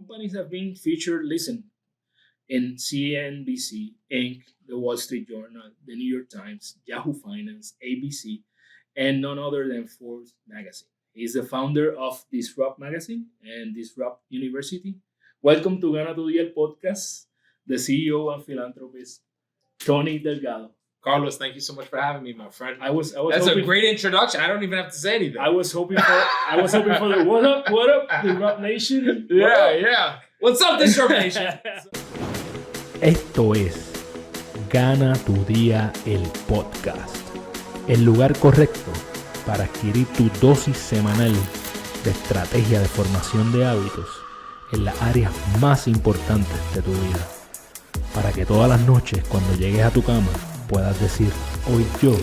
Companies have been featured, listen, in CNBC, Inc., the Wall Street Journal, the New York Times, Yahoo Finance, ABC, and none other than Forbes magazine. He's the founder of Disrupt magazine and Disrupt University. Welcome to Gana tu Día el podcast, the CEO and philanthropist Tony Delgado. Carlos, thank you so much for having me, my friend. I was That's hoping, a great introduction. I don't even have to say anything. I was hoping for the what up, Disrupt Nation. Yeah. What's up, Disrupt Nation? Esto es Gana tu Día el podcast, el lugar correcto para adquirir tu dosis semanal de estrategia de formación de hábitos en las áreas más importantes de tu vida, para que todas las noches cuando llegues a tu cama puedas decir: hoy yo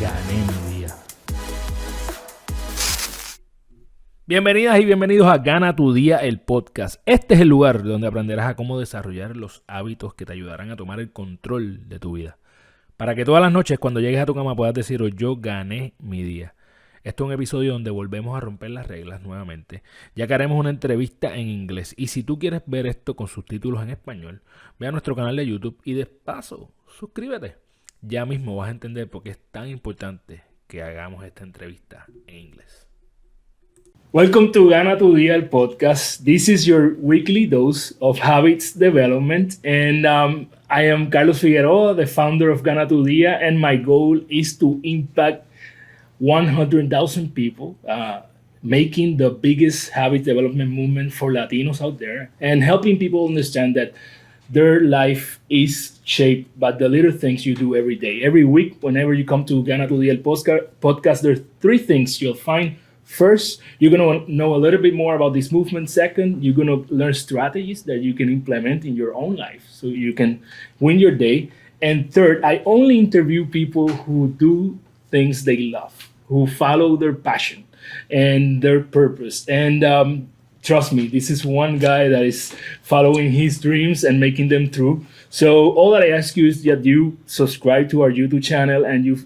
gané mi día. Bienvenidas y bienvenidos a Gana tu Día el podcast. Este es el lugar donde aprenderás a cómo desarrollar los hábitos que te ayudarán a tomar el control de tu vida, para que todas las noches cuando llegues a tu cama puedas decir: hoy yo gané mi día. Esto es un episodio donde volvemos a romper las reglas nuevamente, ya que haremos una entrevista en inglés. Y si tú quieres ver esto con subtítulos en español, ve a nuestro canal de YouTube y de paso, suscríbete. Ya mismo vas a entender por qué es tan importante que hagamos esta entrevista en inglés. Welcome to Gana tu Día el podcast. This is your weekly dose of habits development, and I am Carlos Figueroa, the founder of Gana tu Día, and my goal is to impact 100,000 people, making the biggest habit development movement for Latinos out there, and helping people understand that their life is shaped by the little things you do every day. Every week, whenever you come to Gana tu Día el podcast, there are three things you'll find. First, you're going to know a little bit more about this movement. Second, you're going to learn strategies that you can implement in your own life so you can win your day. And third, I only interview people who do things they love, who follow their passion and their purpose. And trust me, this is one guy that is following his dreams and making them true. So all that I ask you is that you subscribe to our YouTube channel and you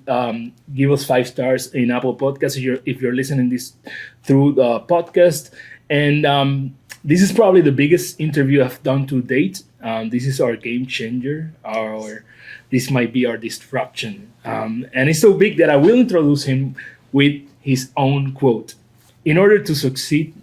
give us 5 stars in Apple Podcasts if you're listening this through the podcast. And this is probably the biggest interview I've done to date. This is our game changer, or this might be our disruption. And it's so big that I will introduce him with his own quote. In order to succeed,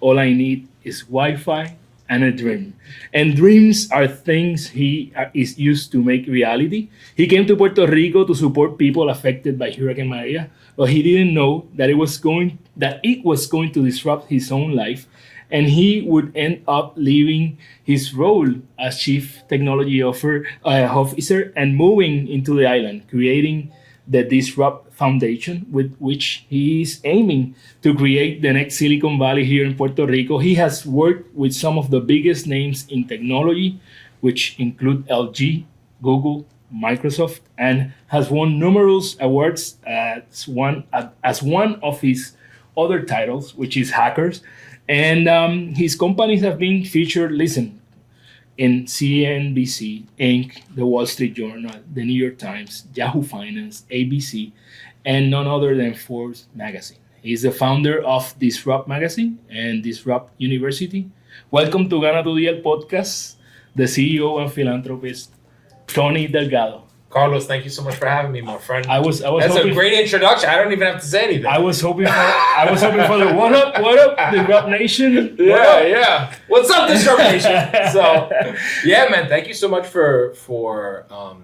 all I need is Wi-Fi and a dream. And dreams are things he is used to make reality. He came to Puerto Rico to support people affected by Hurricane Maria, but he didn't know that it was going to disrupt his own life, and he would end up leaving his role as Chief Technology Officer and moving into the island, creating the Disrupt Foundation, with which he is aiming to create the next Silicon Valley here in Puerto Rico. He has worked with some of the biggest names in technology, which include LG, Google, Microsoft, and has won numerous awards as one of his other titles, which is Hackers. And his companies have been featured, in CNBC, Inc., the Wall Street Journal, the New York Times, Yahoo Finance, ABC, and none other than Forbes magazine. He's the founder of Disrupt magazine and Disrupt University. Welcome to Gana tu Día el podcast, the CEO and philanthropist Tony Delgado. Carlos, thank you so much for having me, my friend. That's a great introduction. I don't even have to say anything. I was hoping for the what up, Disrupt Nation. Yeah. What's up, Disrupt Nation? So, yeah, man, thank you so much for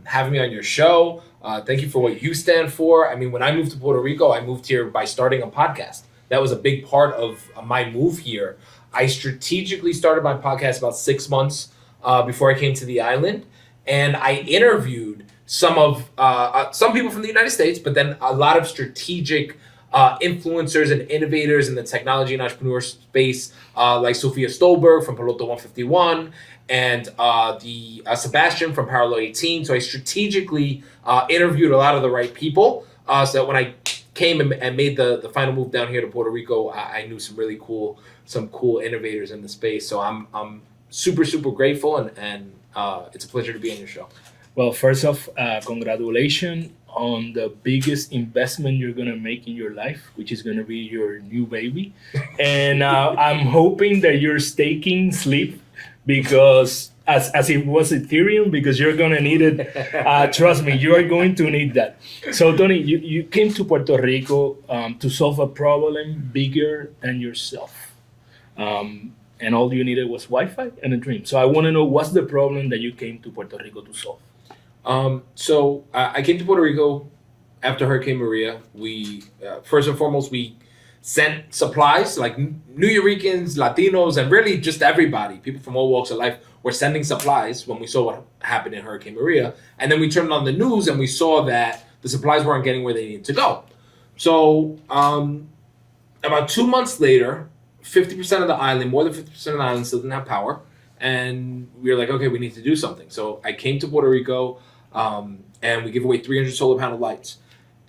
having me on your show. Thank you for what you stand for. I mean, when I moved to Puerto Rico, I moved here by starting a podcast. That was a big part of my move here. I strategically started my podcast about 6 months before I came to the island, and I interviewed some people from the United States, but then a lot of strategic influencers and innovators in the technology and entrepreneur space, like Sofia Stolberg from Piloto 151 and Sebastian from Parallel 18. So I strategically interviewed a lot of the right people so that when I came and made the final move down here to Puerto Rico, I knew some cool innovators in the space. So I'm super, super grateful, and it's a pleasure to be on your show. Well, first off, congratulations on the biggest investment you're gonna make in your life, which is gonna be your new baby. And I'm hoping that you're staking sleep because as it was Ethereum, because you're gonna need it. Trust me, you are going to need that. So Tony, you came to Puerto Rico to solve a problem bigger than yourself. And all you needed was Wi-Fi and a dream. So I want to know, what's the problem that you came to Puerto Rico to solve? So I came to Puerto Rico after Hurricane Maria. We first and foremost, we sent supplies, like Puertorricans, Latinos, and really just everybody, people from all walks of life, were sending supplies when we saw what happened in Hurricane Maria. And then we turned on the news and we saw that the supplies weren't getting where they needed to go. So about 2 months later, 50% of the island, more than 50% of the island still didn't have power. And we were like, okay, we need to do something. So I came to Puerto Rico and we give away 300 solar panel lights.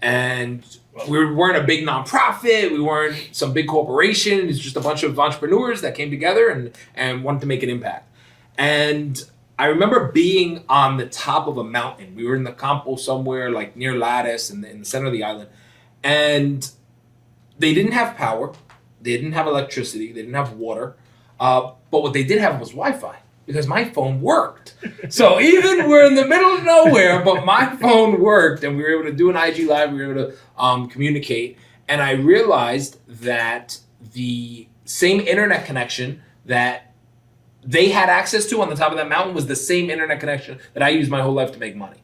And we weren't a big nonprofit. We weren't some big corporation. It's just a bunch of entrepreneurs that came together and wanted to make an impact. And I remember being on the top of a mountain. We were in the Campo somewhere, like near Lattice in the center of the island. And they didn't have power. They didn't have electricity. They didn't have water. But what they did have was Wi-Fi, because my phone worked. So even we're in the middle of nowhere, but my phone worked, and we were able to do an IG Live. We were able to communicate. And I realized that the same internet connection that they had access to on the top of that mountain was the same internet connection that I used my whole life to make money.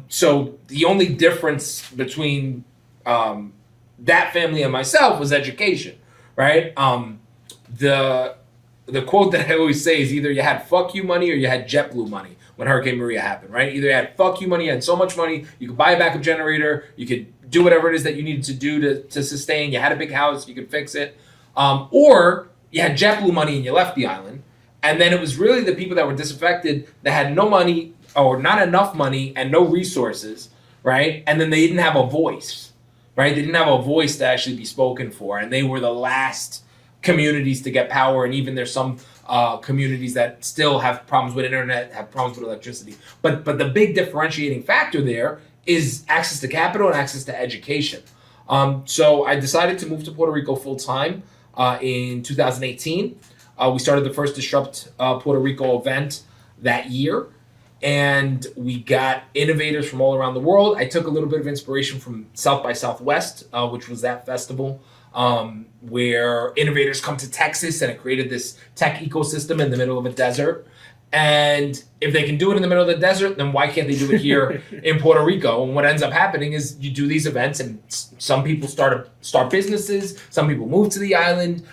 So the only difference between that family and myself was education, right? The quote that I always say is either you had fuck you money or you had JetBlue money when Hurricane Maria happened, right? Either you had fuck you money, you had so much money, you could buy a backup generator, you could do whatever it is that you needed to do to sustain, you had a big house, you could fix it, or you had JetBlue money and you left the island. And then it was really the people that were disaffected that had no money or not enough money and no resources, right? And then they didn't have a voice, right? They didn't have a voice to actually be spoken for. And they were the last communities to get power. And even there's some communities that still have problems with internet, have problems with electricity. But the big differentiating factor there is access to capital and access to education. So I decided to move to Puerto Rico full time in 2018. We started the first Disrupt Puerto Rico event that year, and we got innovators from all around the world. I took a little bit of inspiration from South by Southwest, which was that festival where innovators come to Texas, and it created this tech ecosystem in the middle of a desert. And if they can do it in the middle of the desert, then why can't they do it here in Puerto Rico? And what ends up happening is you do these events, and some people start businesses, some people move to the island,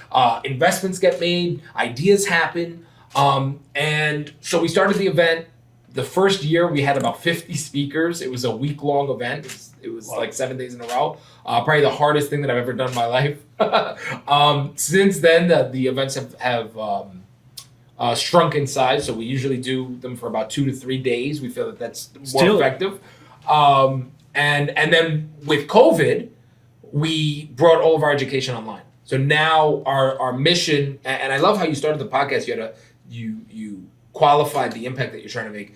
investments get made, ideas happen. And so we started the event. The first year we had about 50 speakers. It was a week-long event. It was like 7 days in a row. Probably the hardest thing that I've ever done in my life. Since then, the events have shrunk in size, so we usually do them for about 2 to 3 days. We feel that that's more effective. And then with COVID, we brought all of our education online. So now our mission, and I love how you started the podcast. You qualified the impact that you're trying to make.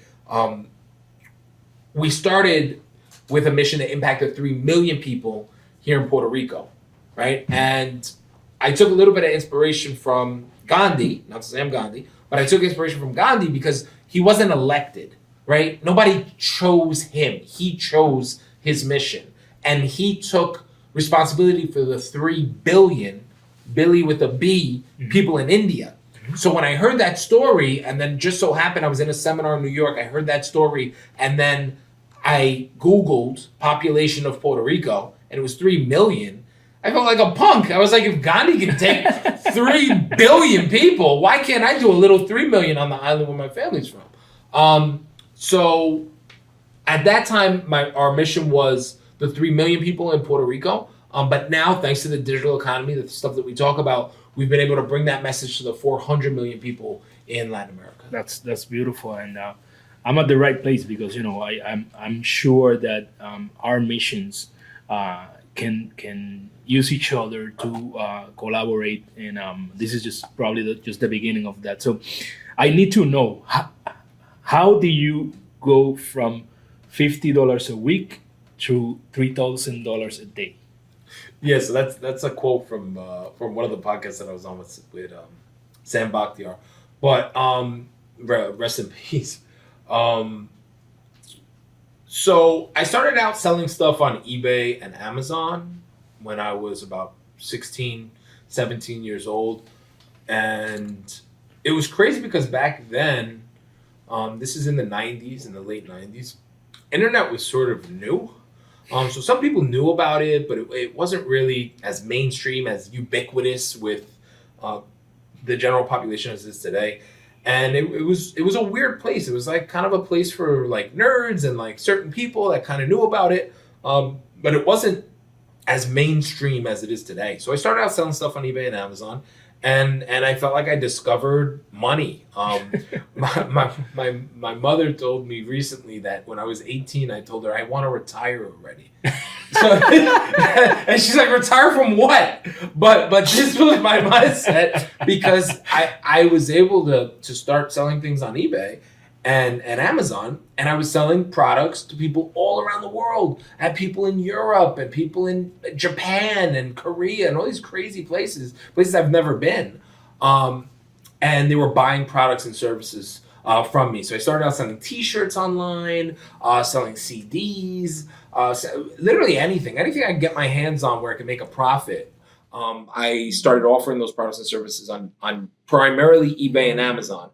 We started with a mission to impact the 3 million people here in Puerto Rico, right? And I took a little bit of inspiration from Gandhi, not to say I'm Gandhi, but I took inspiration from Gandhi because he wasn't elected, right? Nobody chose him. He chose his mission. And he took responsibility for the 3 billion, Billy with a B, people in India. So when I heard that story, and then just so happened I was in a seminar in New York, I heard that story, and then I Googled population of Puerto Rico, and it was 3 million. I felt like a punk. I was like, if Gandhi can take 3 billion people, why can't I do a little 3 million on the island where my family's from? So at that time, our mission was the 3 million people in Puerto Rico. But now, thanks to the digital economy, the stuff that we talk about, we've been able to bring that message to the 400 million people in Latin America. That's beautiful, and I'm at the right place because I'm sure that our missions can use each other to collaborate, and this is just probably just the beginning of that. So I need to know, how do you go from $50 a week to $3,000 a day. Yeah, so that's a quote from one of the podcasts that I was on with Sam Bakhtiar. But rest in peace. So I started out selling stuff on eBay and Amazon when I was about 16, 17 years old. And it was crazy because back then, this is in the 90s, in the late 90s, internet was sort of new. So some people knew about it, but it wasn't really as mainstream, as ubiquitous with the general population as it is today. And it was a weird place. It was like kind of a place for like nerds and like certain people that kind of knew about it. But it wasn't as mainstream as it is today. So I started out selling stuff on eBay and Amazon. And I felt like I discovered money. My mother told me recently that when I was 18, I told her I want to retire already. So, and she's like, retire from what? But this was my mindset because I was able to start selling things on eBay and Amazon, and I was selling products to people all around the world. I had people in Europe and people in Japan and Korea and all these crazy places I've never been. And they were buying products and services from me. So I started out selling t-shirts online, selling CDs, literally anything I could get my hands on where I could make a profit. I started offering those products and services on primarily eBay and Amazon.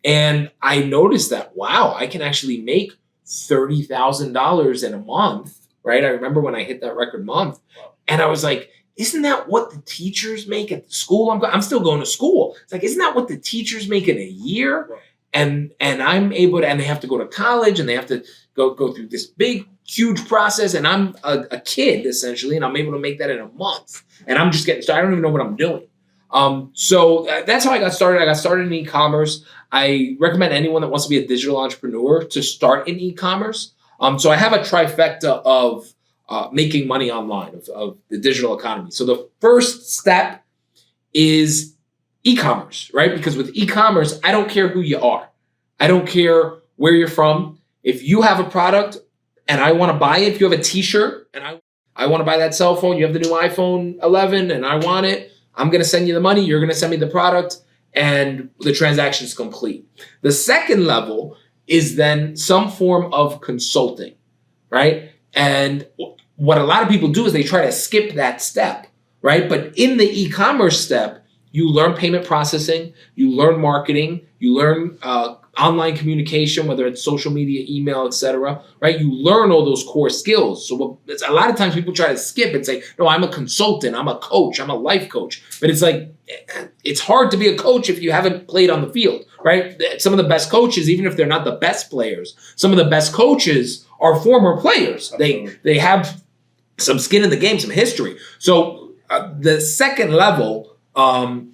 And I noticed that, wow, I can actually make $30,000 in a month, right? I remember when I hit that record month, and I was like, isn't that what the teachers make at the school? I'm still going to school. It's like, isn't that what the teachers make in a year? And I'm able to, and they have to go to college and they have to go through this big, huge process. And I'm a kid essentially, and I'm able to make that in a month. And I'm just getting started. I don't even know what I'm doing. So that's how I got started. I got started in e-commerce. I recommend anyone that wants to be a digital entrepreneur to start in e-commerce. So I have a trifecta of making money online, of the digital economy. So the first step is e-commerce, right? Because with e-commerce, I don't care who you are. I don't care where you're from. If you have a product and I want to buy it, if you have a t-shirt and I want to buy that cell phone, you have the new iPhone 11 and I want it, I'm going to send you the money, you're going to send me the product, and the transaction is complete. The second level is then some form of consulting, right? And what a lot of people do is they try to skip that step, right? But in the e-commerce step, you learn payment processing, you learn marketing, you learn online communication, whether it's social media, email, etc., right? You learn all those core skills. So a lot of times people try to skip and say, no, I'm a consultant, I'm a coach, I'm a life coach. But it's like, it's hard to be a coach if you haven't played on the field, right? Some of the best coaches, even if they're not the best players, some of the best coaches are former players. They have some skin in the game, some history. So the second level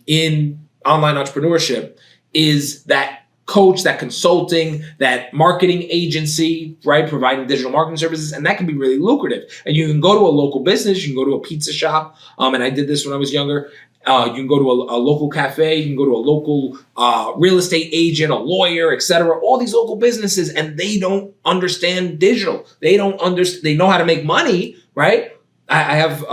in online entrepreneurship is that coach, that consulting, that marketing agency, right? Providing digital marketing services. And that can be really lucrative. And you can go to a local business, you can go to a pizza shop. And I did this when I was younger. You can go to a local cafe, you can go to a local real estate agent, a lawyer, etc. All these local businesses, and they don't understand digital. They don't understand. They know how to make money, right? I have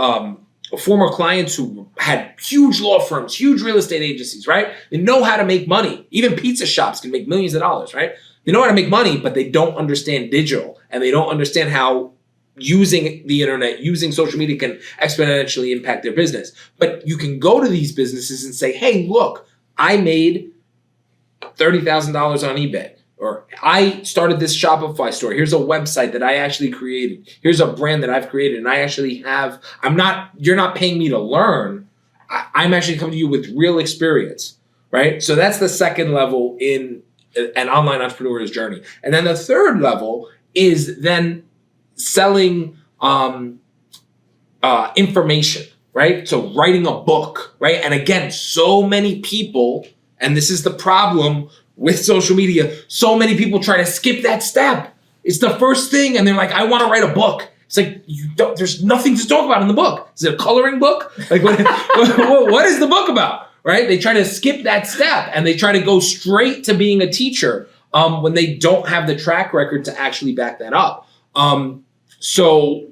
former clients who had huge law firms, huge real estate agencies, right? They know how to make money. Even pizza shops can make millions of dollars, right? They know how to make money, but they don't understand digital, and they don't understand how using the internet, using social media can exponentially impact their business. But you can go to these businesses and say, hey, look, I made $30,000 on eBay. Or I started this Shopify store. Here's a website that I actually created. Here's a brand that I've created. And I actually have, you're not paying me to learn. I'm actually coming to you with real experience, right? So that's the second level in an online entrepreneur's journey. And then the third level is then selling information, right? So writing a book, right? And again, so many people, and this is the problem with social media, so many people try to skip that step. It's the first thing, and they're like, I want to write a book. It's like, there's nothing to talk about in the book. Is it a coloring book? Like, what is the book about, right? They try to skip that step, and they try to go straight to being a teacher when they don't have the track record to actually back that up. So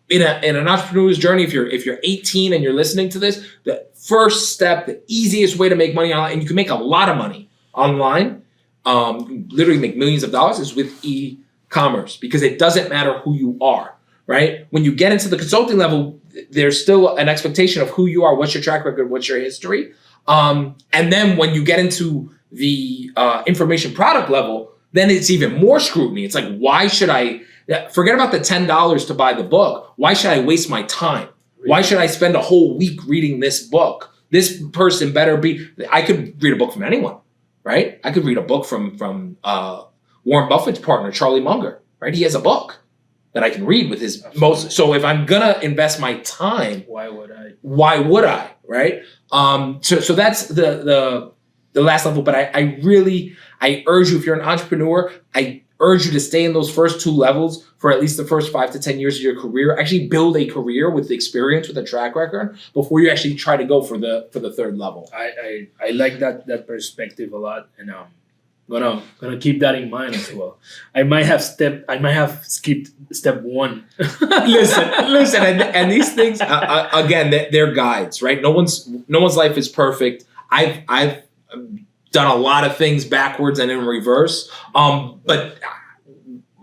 in an entrepreneur's journey, if you're 18 and you're listening to this, the first step, the easiest way to make money online, and you can make a lot of money online, literally make millions of dollars, is with e-commerce, because it doesn't matter who you are, right? When you get into the consulting level, there's still an expectation of who you are, what's your track record, what's your history. And then when you get into the information product level, then it's even more scrutiny. It's like, why should I, forget about the $10 to buy the book. Why should I waste my time? Why should I spend a whole week reading this book? This person better be, I could read a book from anyone, right? I could read a book from Warren Buffett's partner, Charlie Munger, right? He has a book that I can read with his most, so if I'm gonna invest my time, why would I, right? So that's the last level, but I urge you, if you're an entrepreneur, I urge you to stay in those first two levels for at least the first 5 to 10 years of your career. Actually build a career with experience, with a track record, before you actually try to go for the third level. I like that perspective a lot, and gonna keep that in mind as well. I might have skipped step 1. listen, and these things again, they're guides, right? No one's life is perfect. I've done a lot of things backwards and in reverse. But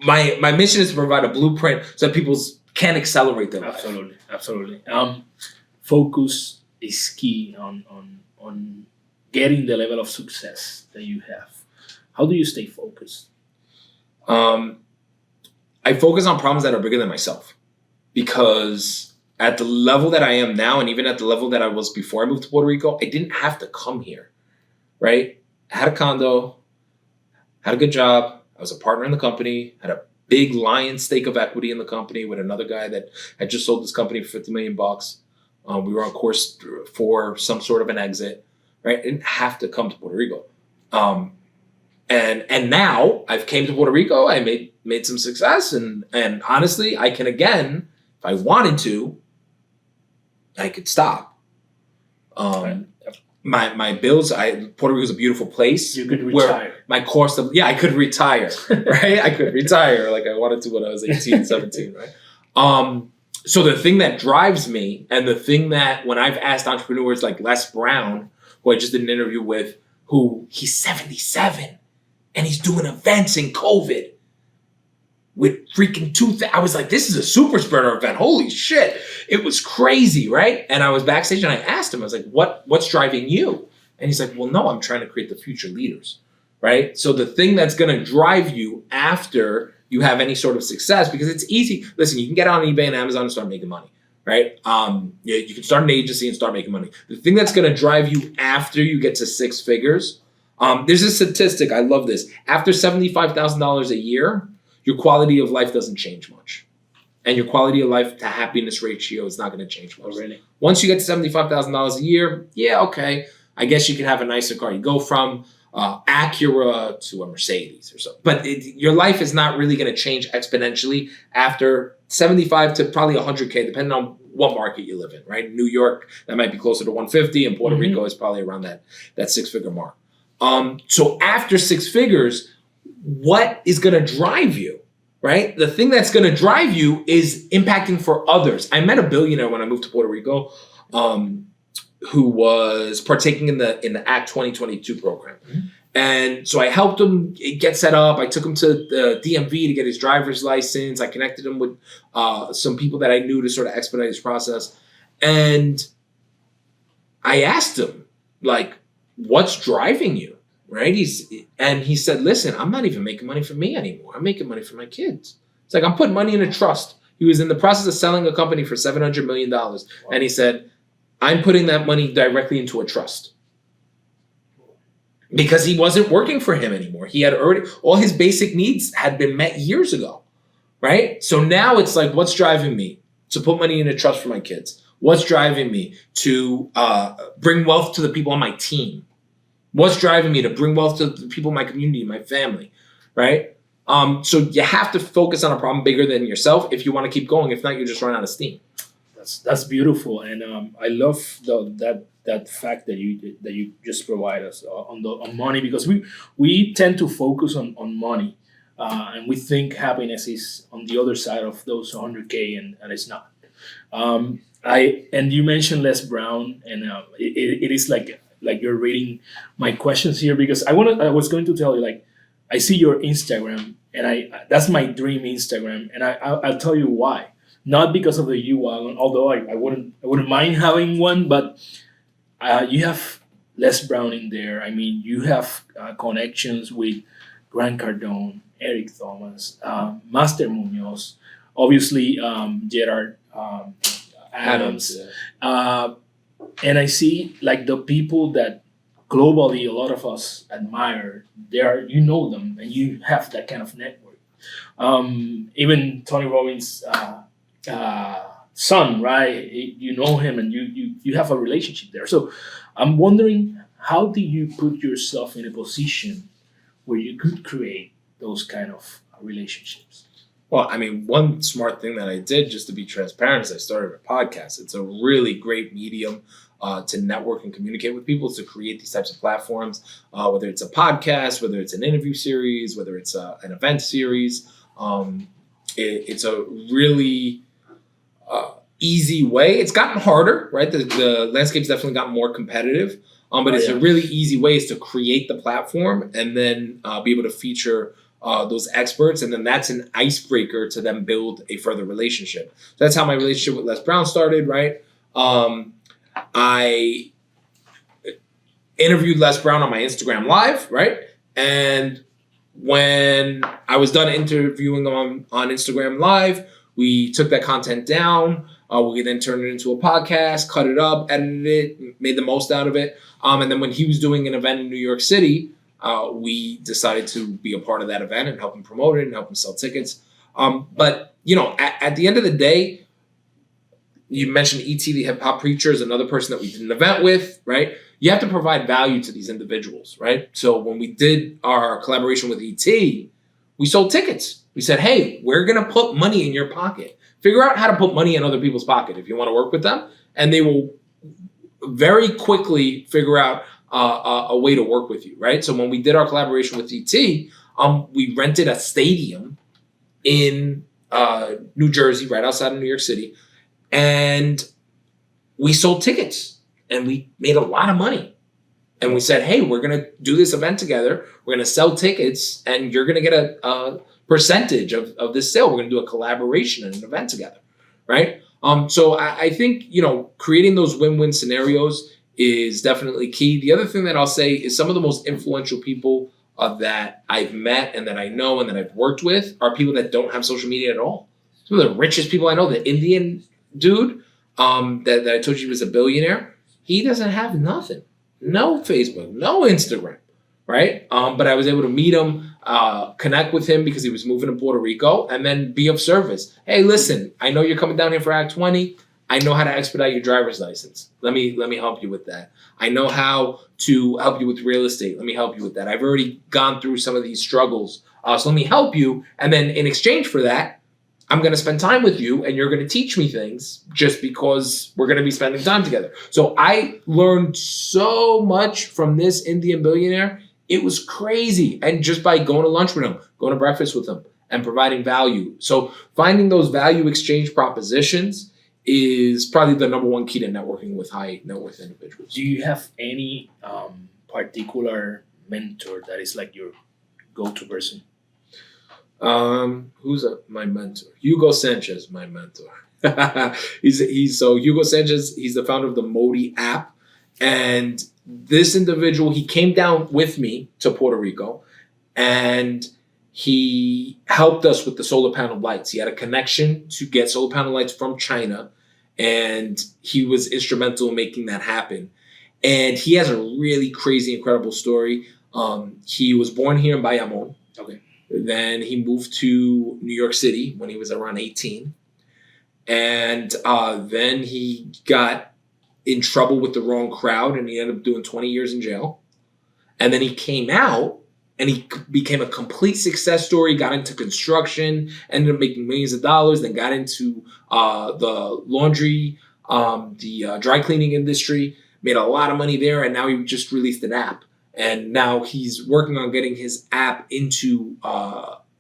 my mission is to provide a blueprint so that people can accelerate their life. Absolutely. Focus is key on getting the level of success that you have. How do you stay focused? I focus on problems that are bigger than myself, because at the level that I am now, and even at the level that I was before I moved to Puerto Rico, I didn't have to come here, right? I had a condo, had a good job. I was a partner in the company, had a big lion stake of equity in the company with another guy that had just sold this company for $50 million. We were on course for some sort of an exit, right? I didn't have to come to Puerto Rico. And now I've came to Puerto Rico, I made some success, and honestly, I can, again, if I wanted to, I could stop. My bills, Puerto Rico is a beautiful place. You could retire. My cost of, I could retire, right? I could retire like I wanted to when I was 18, 17, right? So the thing that drives me, and the thing that when I've asked entrepreneurs like Les Brown, who I just did an interview with, who he's 77 and he's doing events in COVID with freaking 2,000. I was like, this is a super spreader event. Holy shit. It was crazy, right? And I was backstage and I asked him, I was like, what's driving you? And he's like, well, no, I'm trying to create the future leaders, right? So the thing that's going to drive you after you have any sort of success, because it's easy. Listen, you can get on eBay and Amazon and start making money, right? You can start an agency and start making money. The thing that's going to drive you after you get to 6 figures, there's a statistic, I love this. After $75,000 a year, your quality of life doesn't change much. And your quality of life to happiness ratio is not going to change much. Oh, really? Once you get to $75,000 a year, okay, I guess you can have a nicer car. You go from Acura to a Mercedes or something. But your life is not really going to change exponentially after 75 to probably 100K, depending on what market you live in, right? New York, that might be closer to 150, and Puerto Rico is probably around that 6-figure mark. So after 6 figures, what is going to drive you, right? The thing that's going to drive you is impacting for others. I met a billionaire when I moved to Puerto Rico, who was partaking in the Act 2022 program. Mm-hmm. And so I helped him get set up. I took him to the DMV to get his driver's license. I connected him with some people that I knew to sort of expedite his process. And I asked him, like, what's driving you, right? He said, listen, I'm not even making money for me anymore. I'm making money for my kids. It's like, I'm putting money in a trust. He was in the process of selling a company for $700 million. Wow. And he said, I'm putting that money directly into a trust. Because he wasn't working for him anymore. He had already, all his basic needs had been met years ago, right? So now it's like, what's driving me to put money in a trust for my kids? What's driving me to bring wealth to the people on my team? What's driving me to bring wealth to the people in my community, my family, right? So you have to focus on a problem bigger than yourself if you want to keep going. If not, you just run out of steam. That's beautiful, and I love that fact that you just provide us on money, because we tend to focus on money and we think happiness is on the other side of those 100K, and it's not. And you mentioned Les Brown, and it is like you're reading my questions here, because I was going to tell you, like, I see your Instagram, and that's my dream Instagram, and I'll tell you why. Not because of the U-Wagon, although I wouldn't mind having one, but you have Les Brown in there. I mean, you have connections with Grant Cardone, Eric Thomas, Master Munoz, obviously Gerard Adams. And I see like the people that globally a lot of us admire. You know them, and you have that kind of network. Even Tony Robbins' son, right? You know him, and you have a relationship there. So I'm wondering, how do you put yourself in a position where you could create those kind of relationships? Well, I mean, one smart thing that I did, just to be transparent, is I started a podcast. It's a really great medium to network and communicate with people, to create these types of platforms, whether it's a podcast, whether it's an interview series, whether it's an event series. It's a really easy way. It's gotten harder, right? The landscape's definitely gotten more competitive, but it's a really easy way is to create the platform and then be able to feature those experts, and then that's an icebreaker to then build a further relationship. So that's how my relationship with Les Brown started, right? I interviewed Les Brown on my Instagram Live, right? And when I was done interviewing him on Instagram Live, we took that content down. We then turned it into a podcast, cut it up, edited it, made the most out of it. And then when he was doing an event in New York City, we decided to be a part of that event and help him promote it and help him sell tickets. But, at the end of the day, you mentioned E.T. the hip hop preacher is another person that we did an event with, right? You have to provide value to these individuals, right? So when we did our collaboration with E.T., we sold tickets. We said, hey, we're going to put money in your pocket. Figure out how to put money in other people's pocket if you want to work with them. And they will very quickly figure out a way to work with you, right? So when we did our collaboration with E.T., we rented a stadium in New Jersey, right outside of New York City. And we sold tickets and we made a lot of money. And we said, hey, we're going to do this event together. We're going to sell tickets and you're going to get a percentage of this sale. We're going to do a collaboration and an event together, right? So I think, creating those win-win scenarios is definitely key. The other thing that I'll say is some of the most influential people that I've met and that I know and that I've worked with are people that don't have social media at all. Some of the richest people I know, the Indian dude that I told you was a billionaire, he doesn't have nothing. No Facebook, no Instagram, right? But I was able to meet him, connect with him because he was moving to Puerto Rico, and then be of service. Hey, listen, I know you're coming down here for Act 20. I know how to expedite your driver's license. Let me help you with that. I know how to help you with real estate. Let me help you with that. I've already gone through some of these struggles. So let me help you. And then in exchange for that, I'm going to spend time with you and you're going to teach me things just because we're going to be spending time together. So I learned so much from this Indian billionaire. It was crazy. And just by going to lunch with him, going to breakfast with him, and providing value. So finding those value exchange propositions is probably the number one key to networking with high net worth individuals. Do you have any particular mentor that is like your go-to person? Who's my mentor? Hugo Sanchez, my mentor. So Hugo Sanchez, he's the founder of the Modi app. And this individual, he came down with me to Puerto Rico and he helped us with the solar panel lights. He had a connection to get solar panel lights from China and he was instrumental in making that happen. And he has a really crazy, incredible story. He was born here in Bayamon. Okay. Then he moved to New York City when he was around 18. And then he got in trouble with the wrong crowd and he ended up doing 20 years in jail. And then he came out and he became a complete success story, got into construction, ended up making millions of dollars, then got into the laundry, the dry cleaning industry, made a lot of money there. And now he just released an app. And now he's working on getting his app into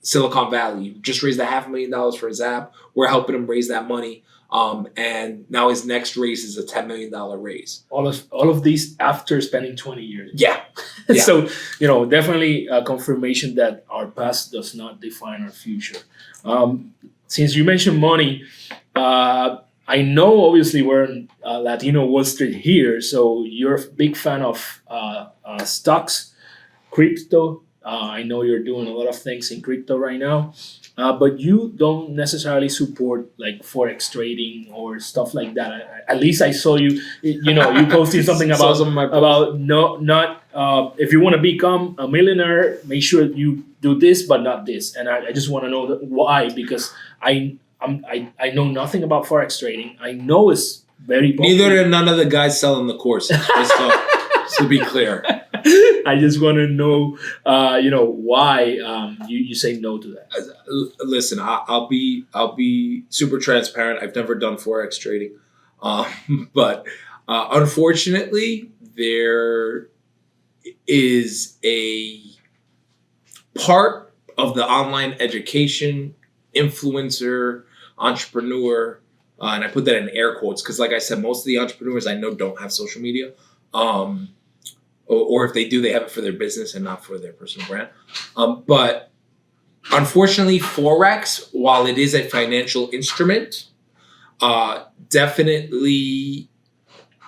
Silicon Valley. Just raised $500,000 for his app. We're helping him raise that money. And now his next raise is a $10 million raise. All of these after spending 20 years. Yeah. So, definitely a confirmation that our past does not define our future. Since you mentioned money, I know obviously we're in Latino Wall Street here, so you're a big fan of stocks, crypto. I know you're doing a lot of things in crypto right now, but you don't necessarily support like Forex trading or stuff like that. At least I saw you posting something about not if you want to become a millionaire, make sure you do this, but not this. And I just want to know why, because I know nothing about Forex trading. I know it's very popular. Neither are none of the guys selling the courses. Just to be clear. I just want to know, why you say no to that. Listen, I'll be super transparent. I've never done Forex trading, but unfortunately, there is a part of the online education influencer, entrepreneur, and I put that in air quotes because, like I said, most of the entrepreneurs I know don't have social media. Or if they do, they have it for their business and not for their personal brand. But unfortunately, Forex, while it is a financial instrument, definitely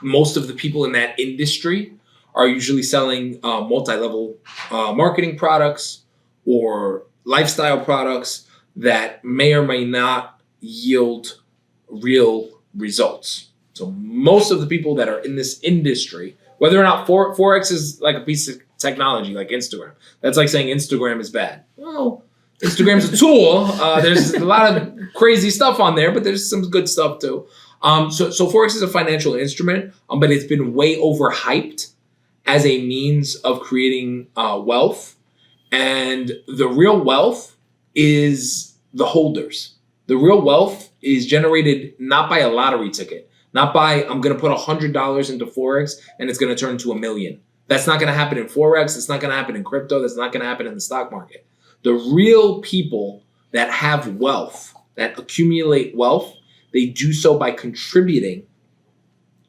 most of the people in that industry are usually selling multi-level marketing products or lifestyle products that may or may not yield real results. So most of the people that are in this industry, whether or not Forex is like a piece of technology like Instagram. That's like saying Instagram is bad. Well, Instagram's a tool. There's a lot of crazy stuff on there, but there's some good stuff too. So Forex is a financial instrument, but it's been way overhyped as a means of creating wealth. And the real wealth is the holders. The real wealth is generated not by a lottery ticket. Not by, I'm going to put $100 into Forex and it's going to turn to $1 million. That's not going to happen in Forex. That's not going to happen in crypto. That's not going to happen in the stock market. The real people that have wealth, that accumulate wealth, they do so by contributing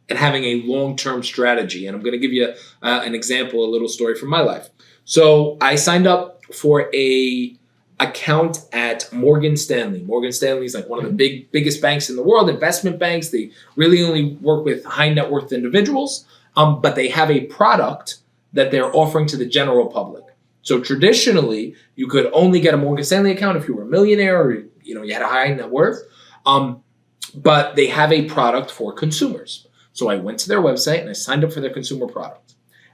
and having a long-term strategy. And I'm going to give you an example, a little story from my life. So I signed up for a account at Morgan Stanley. Morgan Stanley is like one of the biggest banks in the world, investment banks. They really only work with high net worth individuals, but they have a product that they're offering to the general public. So traditionally, you could only get a Morgan Stanley account if you were a millionaire or you had a high net worth, but they have a product for consumers. So I went to their website and I signed up for their consumer product.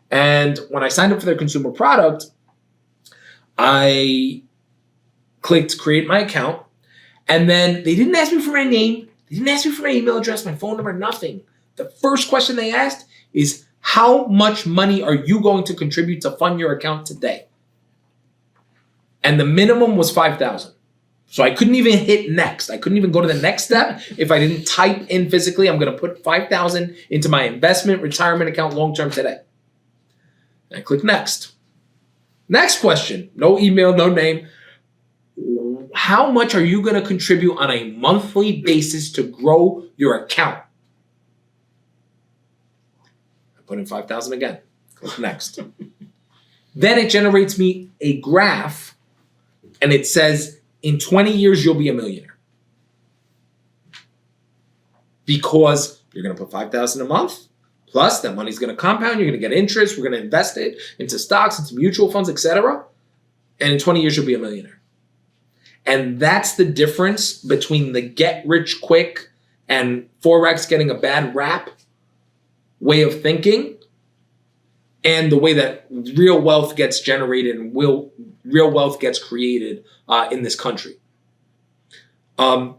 And when I signed up for their consumer product, I clicked create my account, and then they didn't ask me for my name, they didn't ask me for my email address, my phone number, nothing. The first question they asked is, how much money are you going to contribute to fund your account today? And the minimum was $5,000. So I couldn't even hit next. I couldn't even go to the next step if I didn't type in physically, I'm going to put $5,000 into my investment retirement account long-term today. And I click next. Next question, no email, no name. How much are you going to contribute on a monthly basis to grow your account? I put in $5,000 again. Click next. Then it generates me a graph, and it says, in 20 years, you'll be a millionaire. Because you're going to put $5,000 a month, plus that money's going to compound, you're going to get interest, we're going to invest it into stocks, into mutual funds, etc. And in 20 years, you'll be a millionaire. And that's the difference between the get rich quick and Forex getting a bad rap way of thinking and the way that real wealth gets generated and real wealth gets created in this country. I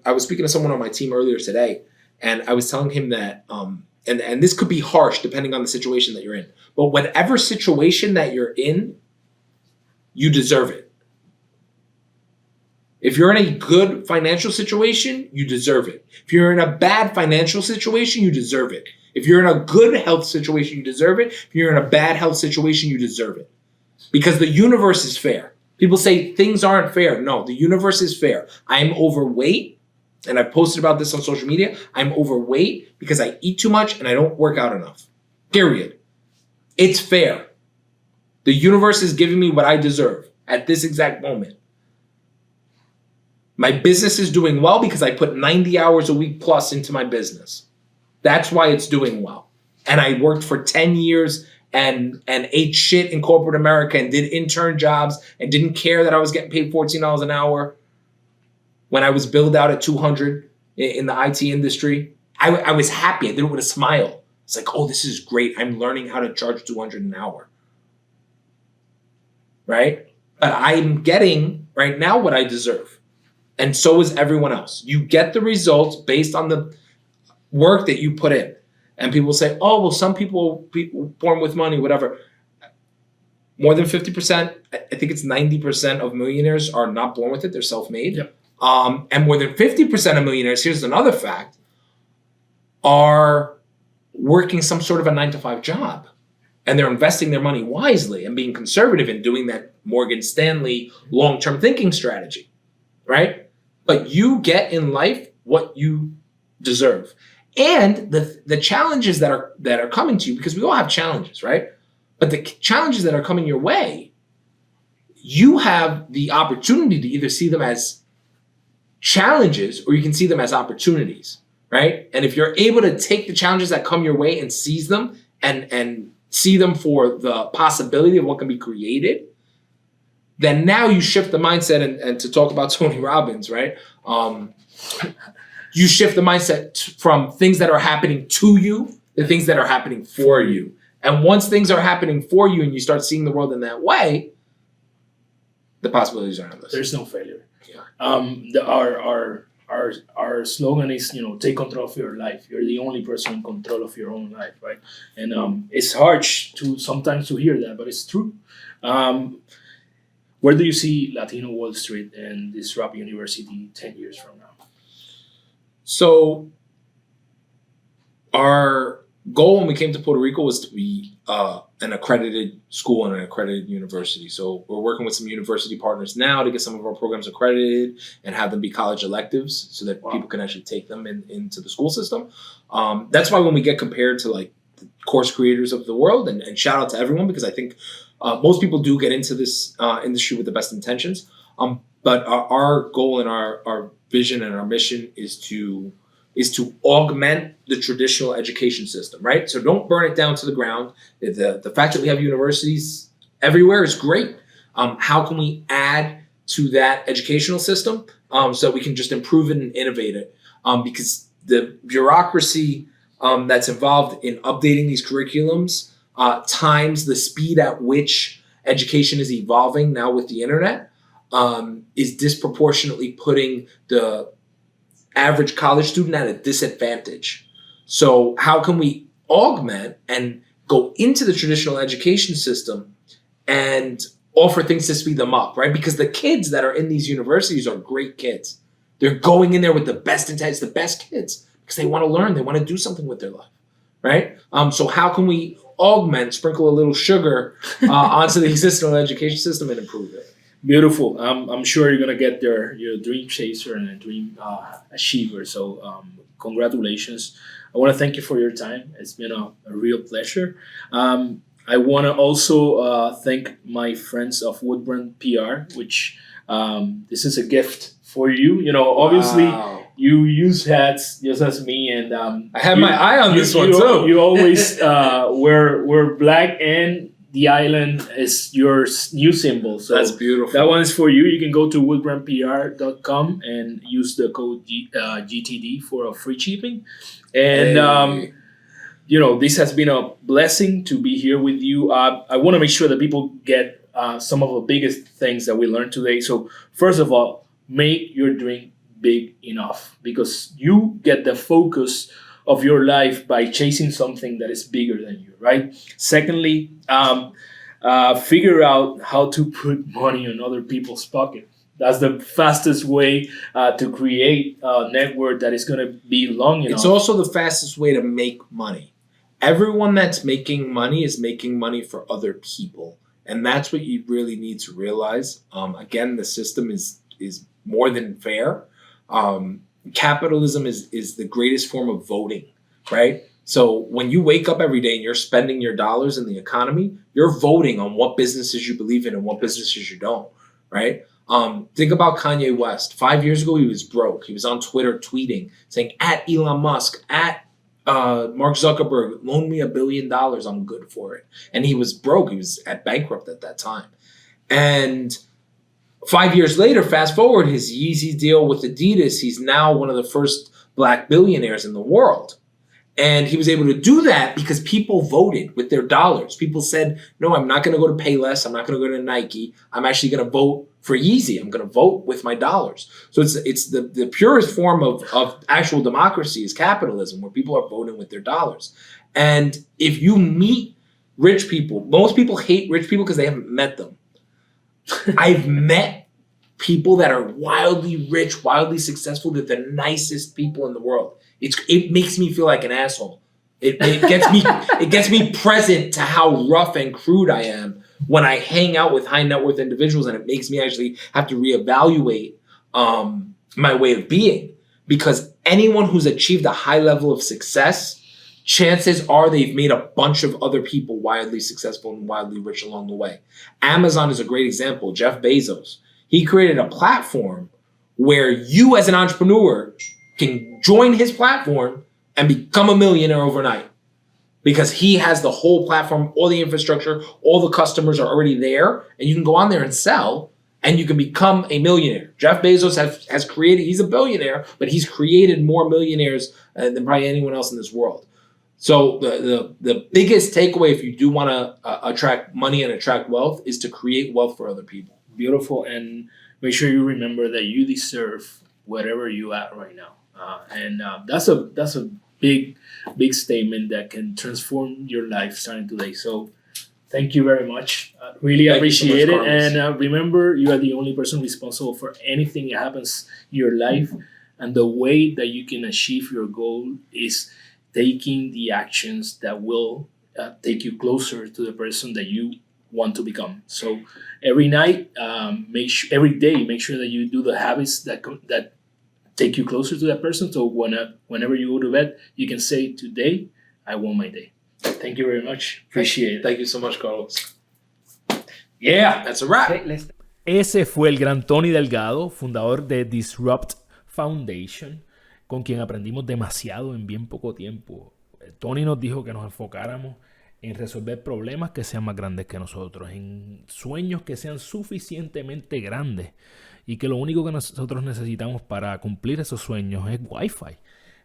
was speaking to someone on my team earlier today, and I was telling him that, and this could be harsh depending on the situation that you're in, but whatever situation that you're in, you deserve it. If you're in a good financial situation, you deserve it. If you're in a bad financial situation, you deserve it. If you're in a good health situation, you deserve it. If you're in a bad health situation, you deserve it. Because the universe is fair. People say things aren't fair. No, the universe is fair. I'm overweight, and I've posted about this on social media. I'm overweight because I eat too much and I don't work out enough. Period. It's fair. The universe is giving me what I deserve at this exact moment. My business is doing well because I put 90 hours a week plus into my business. That's why it's doing well. And I worked for 10 years and ate shit in corporate America and did intern jobs and didn't care that I was getting paid $14 an hour when I was billed out at 200 in the IT industry. I was happy. I did it with a smile. It's like, oh, this is great. I'm learning how to charge 200 an hour. Right? But I'm getting right now what I deserve. And so is everyone else. You get the results based on the work that you put in. And people say, oh, well, some people born with money, whatever. More than 50%, I think it's 90% of millionaires are not born with it. They're self-made. Yep. And more than 50% of millionaires, here's another fact, are working some sort of a 9-to-5 job. And they're investing their money wisely and being conservative and doing that Morgan Stanley long-term thinking strategy, right? But you get in life what you deserve. And the challenges that are coming to you, because we all have challenges, right? But the challenges that are coming your way, you have the opportunity to either see them as challenges or you can see them as opportunities, right? And if you're able to take the challenges that come your way and seize them and see them for the possibility of what can be created, then now you shift the mindset. And to talk about Tony Robbins, right? You shift the mindset from things that are happening to you to things that are happening for you. And once things are happening for you and you start seeing the world in that way, the possibilities are endless. There's no failure. Yeah. Our slogan is, take control of your life. You're the only person in control of your own life, right? And it's harsh sometimes to hear that, but it's true. Where do you see Latino Wall Street and Disrupt University 10 years from now? So our goal when we came to Puerto Rico was to be an accredited school and an accredited university. So we're working with some university partners now to get some of our programs accredited and have them be college electives so that people can actually take them into the school system. That's why when we get compared to like the course creators of the world, and shout out to everyone, because I think most people do get into this industry with the best intentions. But our goal and our vision and our mission is to augment the traditional education system, right? So don't burn it down to the ground. The fact that we have universities everywhere is great. How can we add to that educational system so that we can just improve it and innovate it? Because the bureaucracy that's involved in updating these curriculums times the speed at which education is evolving now with the internet is disproportionately putting the average college student at a disadvantage. So how can we augment and go into the traditional education system and offer things to speed them up, right? Because the kids that are in these universities are great kids. They're going in there with the best intents, the best kids, because they want to learn, they want to do something with their life, right? So how can we augment, sprinkle a little sugar onto the existing education system and improve it? Beautiful. I'm sure you're gonna get there. You're a dream chaser and a dream achiever. So congratulations. I want to thank you for your time. It's been a real pleasure. I want to also thank my friends of Woodburn PR, which this is a gift for you. Obviously you use hats just as me, and I have my eye on this one too. You always wear black, and the island is your new symbol. So that's beautiful. That one is for you. You can go to woodburnpr.com and use the code GTD for a free shipping. And, this has been a blessing to be here with you. I want to make sure that people get some of the biggest things that we learned today. So first of all, make your dream big enough, because you get the focus of your life by chasing something that is bigger than you, right? Secondly, figure out how to put money in other people's pocket. That's the fastest way to create a network that is going to be long enough. It's also the fastest way to make money. Everyone that's making money is making money for other people. And that's what you really need to realize. Again, the system is more than fair. Capitalism is the greatest form of voting, right? So when you wake up every day and you're spending your dollars in the economy, you're voting on what businesses you believe in and what businesses you don't, right? Think about Kanye West. 5 years ago, he was broke. He was on Twitter tweeting, saying, at Elon Musk, at Mark Zuckerberg, loan me $1 billion, I'm good for it. And he was broke. He was at bankrupt at that time. And 5 years later, fast forward, his Yeezy deal with Adidas, he's now one of the first black billionaires in the world. And he was able to do that because people voted with their dollars. People said, no, I'm not going to go to Payless. I'm not going to go to Nike. I'm actually going to vote for Yeezy. I'm going to vote with my dollars. So it's the purest form of actual democracy is capitalism, where people are voting with their dollars. And if you meet rich people, most people hate rich people because they haven't met them. I've met people that are wildly rich, wildly successful. They're the nicest people in the world. It makes me feel like an asshole. It gets me present to how rough and crude I am when I hang out with high net worth individuals, and it makes me actually have to reevaluate my way of being. Because anyone who's achieved a high level of success, chances are they've made a bunch of other people wildly successful and wildly rich along the way. Amazon is a great example. Jeff Bezos, he created a platform where you as an entrepreneur can join his platform and become a millionaire overnight, because he has the whole platform, all the infrastructure, all the customers are already there, and you can go on there and sell, and you can become a millionaire. Jeff Bezos has created, he's a billionaire, but he's created more millionaires than probably anyone else in this world. So the biggest takeaway, if you do want to attract money and attract wealth, is to create wealth for other people. Beautiful. And make sure you remember that you deserve whatever you're at right now. And that's a big statement that can transform your life starting today. So thank you very much. Really appreciate it. And remember, you are the only person responsible for anything that happens in your life. And the way that you can achieve your goal is taking the actions that will take you closer to the person that you want to become. So every night, every day, make sure that you do the habits that take you closer to that person. So whenever you go to bed, you can say, today, I won my day. Thank you very much. Appreciate it. Thank you so much, Carlos. Yeah, that's a wrap. Ese fue el gran Tony Delgado, fundador de Disrupt Foundation, con quien aprendimos demasiado en bien poco tiempo. Tony nos dijo que nos enfocáramos en resolver problemas que sean más grandes que nosotros, en sueños que sean suficientemente grandes, y que lo único que nosotros necesitamos para cumplir esos sueños es Wi-Fi.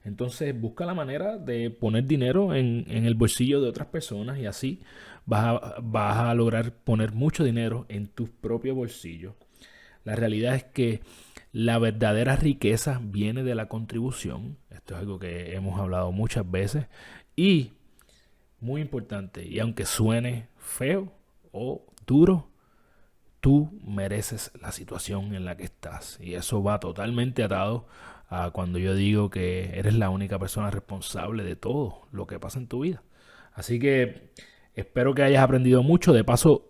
Entonces busca la manera de poner dinero en el bolsillo de otras personas, y así vas a lograr poner mucho dinero en tu propio bolsillo. La realidad es que la verdadera riqueza viene de la contribución. Esto es algo que hemos hablado muchas veces, y muy importante, y aunque suene feo o duro, tú mereces la situación en la que estás. Y eso va totalmente atado a cuando yo digo que eres la única persona responsable de todo lo que pasa en tu vida. Así que espero que hayas aprendido mucho. De paso,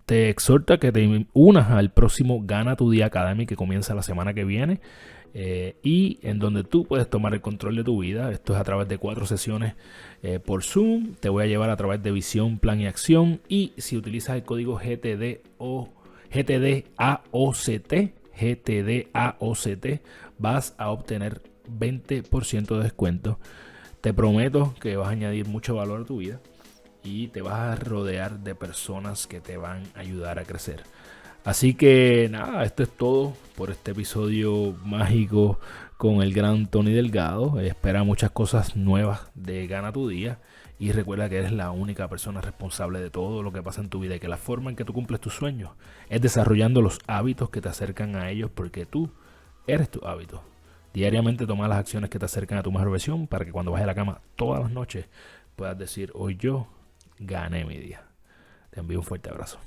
te exhorto a que te unas al próximo Gana tu Día Academy, que comienza la semana que viene, y en donde tú puedes tomar el control de tu vida. Esto es a través de 4 sesiones por Zoom. Te voy a llevar a través de visión, plan y acción. Y si utilizas el código GTDAOCT, vas a obtener 20% de descuento. Te prometo que vas a añadir mucho valor a tu vida y te vas a rodear de personas que te van a ayudar a crecer. Así que nada, esto es todo por este episodio mágico con el gran Tony Delgado. Espera muchas cosas nuevas de Gana tu Día, y recuerda que eres la única persona responsable de todo lo que pasa en tu vida, y que la forma en que tú cumples tus sueños es desarrollando los hábitos que te acercan a ellos, porque tú eres tu hábito. Diariamente toma las acciones que te acercan a tu mejor versión, para que cuando vayas a la cama todas las noches puedas decir, hoy yo gané mi día. Te envío un fuerte abrazo.